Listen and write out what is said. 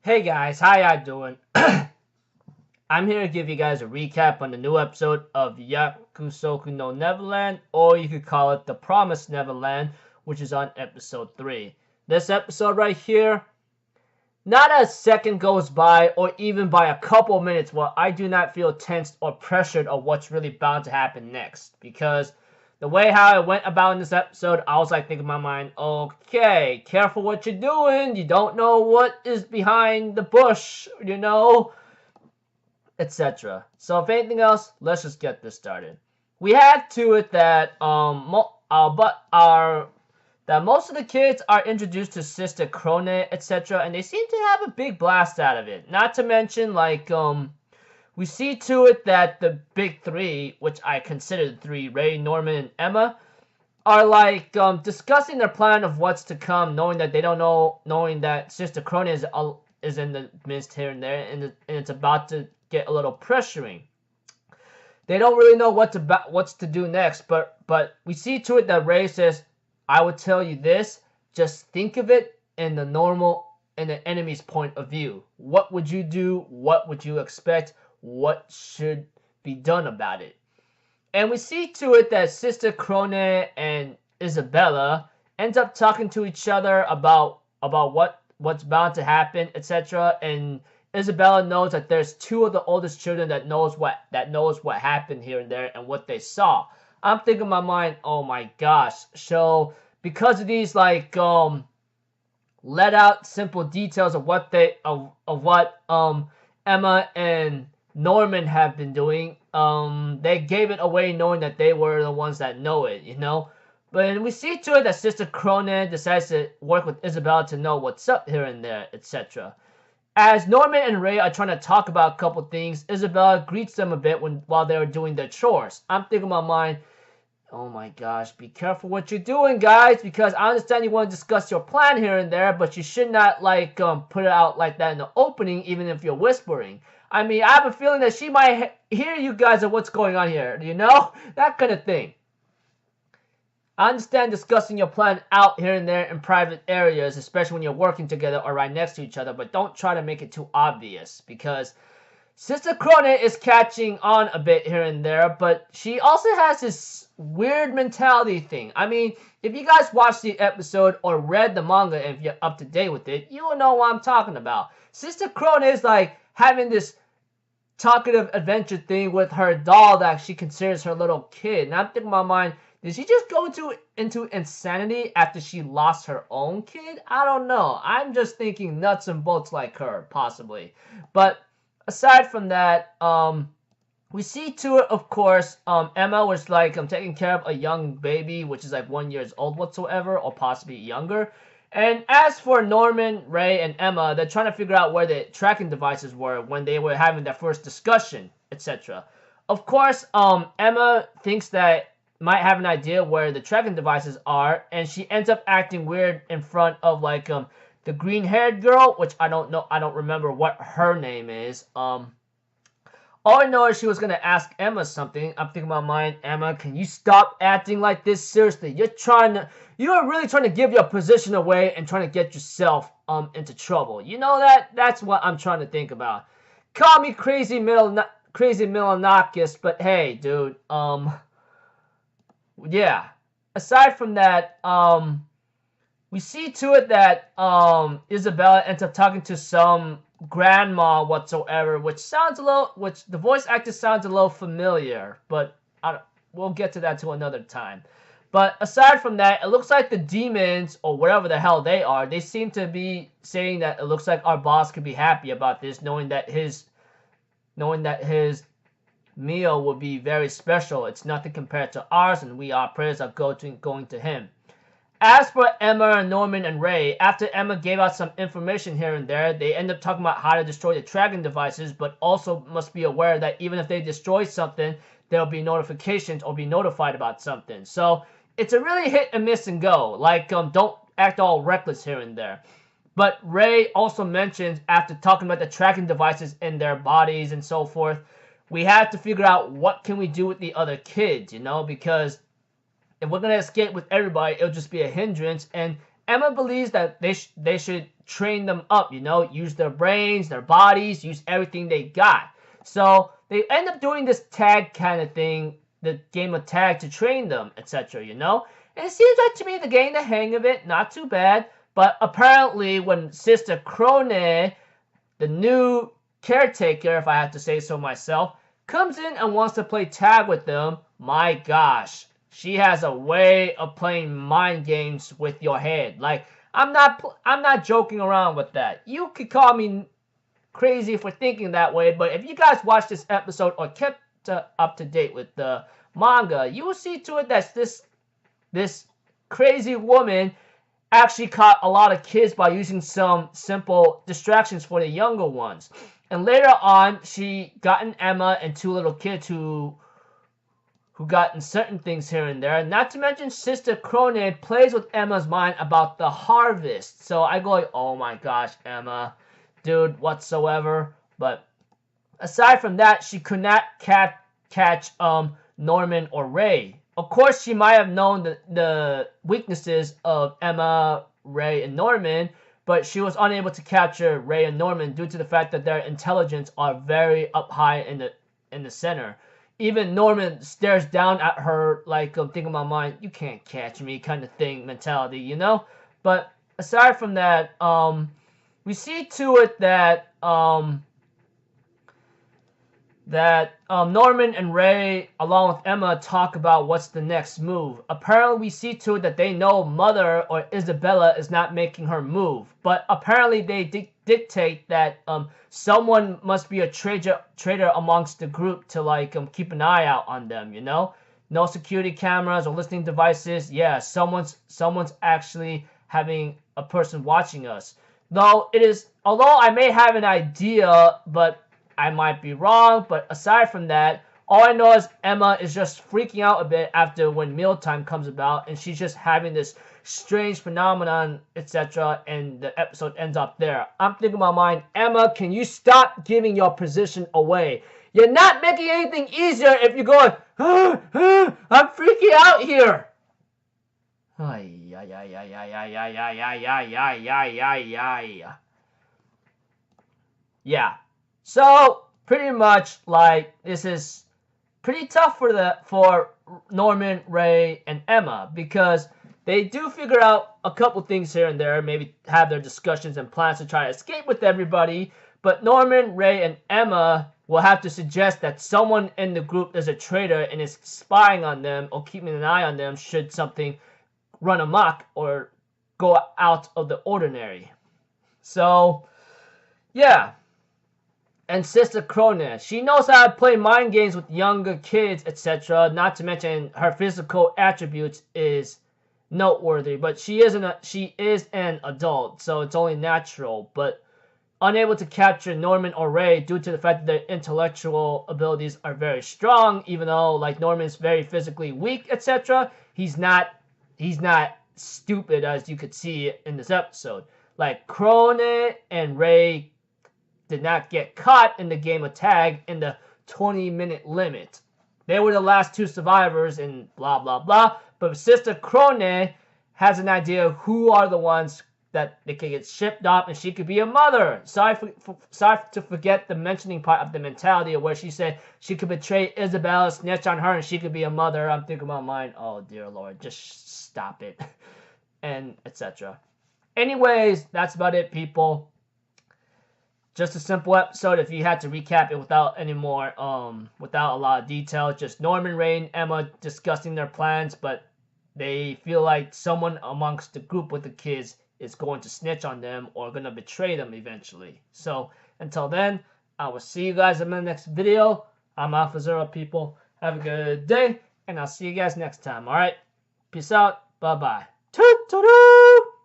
Hey guys, how y'all doing? I'm here to give you guys a recap on the new episode of Yakusoku no Neverland, or you could call it The Promised Neverland, which is on episode 3. This episode right here, not a second goes by, or even by a couple minutes, where I do not feel tensed or pressured of what's really bound to happen next. Because the way how it went about in this episode, I was like thinking in my mind, okay, careful what you're doing. You don't know what is behind the bush, etc. So if anything else, let's just get this started. We have to it that that most of the kids are introduced to Sister Krone, etc., and they seem to have a big blast out of it. Not to mention, we see to it that the big three, which I consider the three, Ray, Norman, and Emma, are discussing their plan of what's to come, knowing that Sister Krone is in the midst here and there, and it's about to get a little pressuring. They don't really know what's to do next, but we see to it that Ray says, I would tell you this, just think of it in the enemy's point of view. What would you do? What would you expect? What should be done about it? And we see to it that Sister Krone and Isabella ends up talking to each other about what's bound to happen, etc. And Isabella knows that there's two of the oldest children that knows what happened here and there and what they saw. I'm thinking in my mind, oh my gosh. So because of these let out simple details of what Emma and Norman have been doing, they gave it away knowing that they were the ones that know it, But we see to it that Sister Krone decides to work with Isabella to know what's up here and there, etc. As Norman and Ray are trying to talk about a couple things, Isabella greets them a bit while they are doing their chores. I'm thinking in my mind, oh my gosh, be careful what you're doing, guys, because I understand you want to discuss your plan here and there, but you should not put it out like that in the opening, even if you're whispering. I mean, I have a feeling that she might hear you guys of what's going on here, that kind of thing. I understand discussing your plan out here and there in private areas, especially when you're working together or right next to each other, but don't try to make it too obvious, because Sister Krone is catching on a bit here and there, but she also has this weird mentality thing. I mean, if you guys watched the episode or read the manga, and if you're up to date with it, you will know what I'm talking about. Sister Krone is having this talkative adventure thing with her doll that she considers her little kid. And I'm thinking in my mind, did she just go into insanity after she lost her own kid? I don't know. I'm just thinking nuts and bolts like her, possibly. But aside from that, we see to it, of course, Emma was taking care of a young baby, which is 1 year old whatsoever, or possibly younger. And as for Norman, Ray, and Emma, they're trying to figure out where the tracking devices were when they were having their first discussion, etc. Of course, Emma thinks that might have an idea where the tracking devices are, and she ends up acting weird in front of the green-haired girl, which I don't know. I don't remember what her name is. All I know is she was gonna ask Emma something. I'm thinking about mine. Emma, can you stop acting like this? Seriously, you're really trying to give your position away and trying to get yourself into trouble. You know that? That's what I'm trying to think about. Call me crazy Milanakis, but hey, dude. Yeah. Aside from that, we see to it that Isabella ends up talking to some grandma whatsoever, which the voice actor sounds a little familiar, but we'll get to that to another time. But aside from that, it looks like the demons, or whatever the hell they are, they seem to be saying that it looks like our boss could be happy about this, knowing that his meal will be very special. It's nothing compared to ours, and our prayers are going to him. As for Emma, Norman, and Ray, after Emma gave out some information here and there, they end up talking about how to destroy the tracking devices, but also must be aware that even if they destroy something, there'll be notifications or be notified about something. So it's a really hit and miss and go. Don't act all reckless here and there. But Ray also mentions, after talking about the tracking devices in their bodies and so forth, we have to figure out what can we do with the other kids, because if we're going to escape with everybody, it'll just be a hindrance. And Emma believes that they should train them up, you know, use their brains, their bodies, use everything they got. So they end up doing this tag kind of thing, the game of tag to train them, etc., you know? And it seems like to me they're getting the hang of it, not too bad. But apparently when Sister Krone, the new caretaker, if I have to say so myself, comes in and wants to play tag with them, my gosh, she has a way of playing mind games with your head. Like, I'm not joking around with that. You could call me crazy for thinking that way, but if you guys watched this episode or kept up to date with the manga, you will see to it that this crazy woman actually caught a lot of kids by using some simple distractions for the younger ones. And later on, she gotten Emma and two little kids who gotten certain things here and there. Not to mention, Sister Krone plays with Emma's mind about the harvest. So I go like, oh my gosh, Emma, dude, whatsoever. But aside from that, she could not catch Norman or Ray. Of course, she might have known the weaknesses of Emma, Ray, and Norman, but she was unable to capture Ray and Norman due to the fact that their intelligence are very up high in the center. Even Norman stares down at her like, thinking in my mind, you can't catch me kind of thing mentality, you know? But aside from that, we see to it that Norman and Ray, along with Emma, talk about what's the next move. Apparently, we see to it that they know Mother or Isabella is not making her move. But apparently, they dictate that someone must be a traitor amongst the group to like keep an eye out on them. You know, no security cameras or listening devices. Yeah, someone's actually having a person watching us. Though although I may have an idea, but I might be wrong, but aside from that, all I know is Emma is just freaking out a bit after when mealtime comes about, and she's just having this strange phenomenon, etc., and the episode ends up there. I'm thinking in my mind, Emma, can you stop giving your position away? You're not making anything easier if you're going, I'm freaking out here. Yeah. So pretty much like this is pretty tough for Norman, Ray, and Emma because they do figure out a couple things here and there, maybe have their discussions and plans to try to escape with everybody. But Norman, Ray, and Emma will have to suggest that someone in the group is a traitor and is spying on them or keeping an eye on them should something run amok or go out of the ordinary. So, yeah. And Sister Krone, she knows how to play mind games with younger kids, etc. Not to mention her physical attributes is noteworthy, but she is an adult, so it's only natural. But unable to capture Norman or Ray due to the fact that their intellectual abilities are very strong, even though like Norman's very physically weak, etc. He's not stupid as you could see in this episode. Like Krone and Ray did not get caught in the game of tag in the 20-minute limit. They were the last two survivors and blah, blah, blah. But Sister Krone has an idea who are the ones that they can get shipped off and she could be a mother. Sorry to forget the mentioning part of the mentality of where she said she could betray Isabella, snitch on her, and she could be a mother. I'm thinking about mine. Oh, dear Lord, just stop it. And etc. Anyways, that's about it, people. Just a simple episode if you had to recap it without any more, without a lot of detail. Just Norman, Ray, and Emma discussing their plans, but they feel like someone amongst the group with the kids is going to snitch on them or going to betray them eventually. So, until then, I will see you guys in my next video. I'm Alpha Zero, people. Have a good day, and I'll see you guys next time, alright? Peace out. Bye-bye. Toot-toot-toot!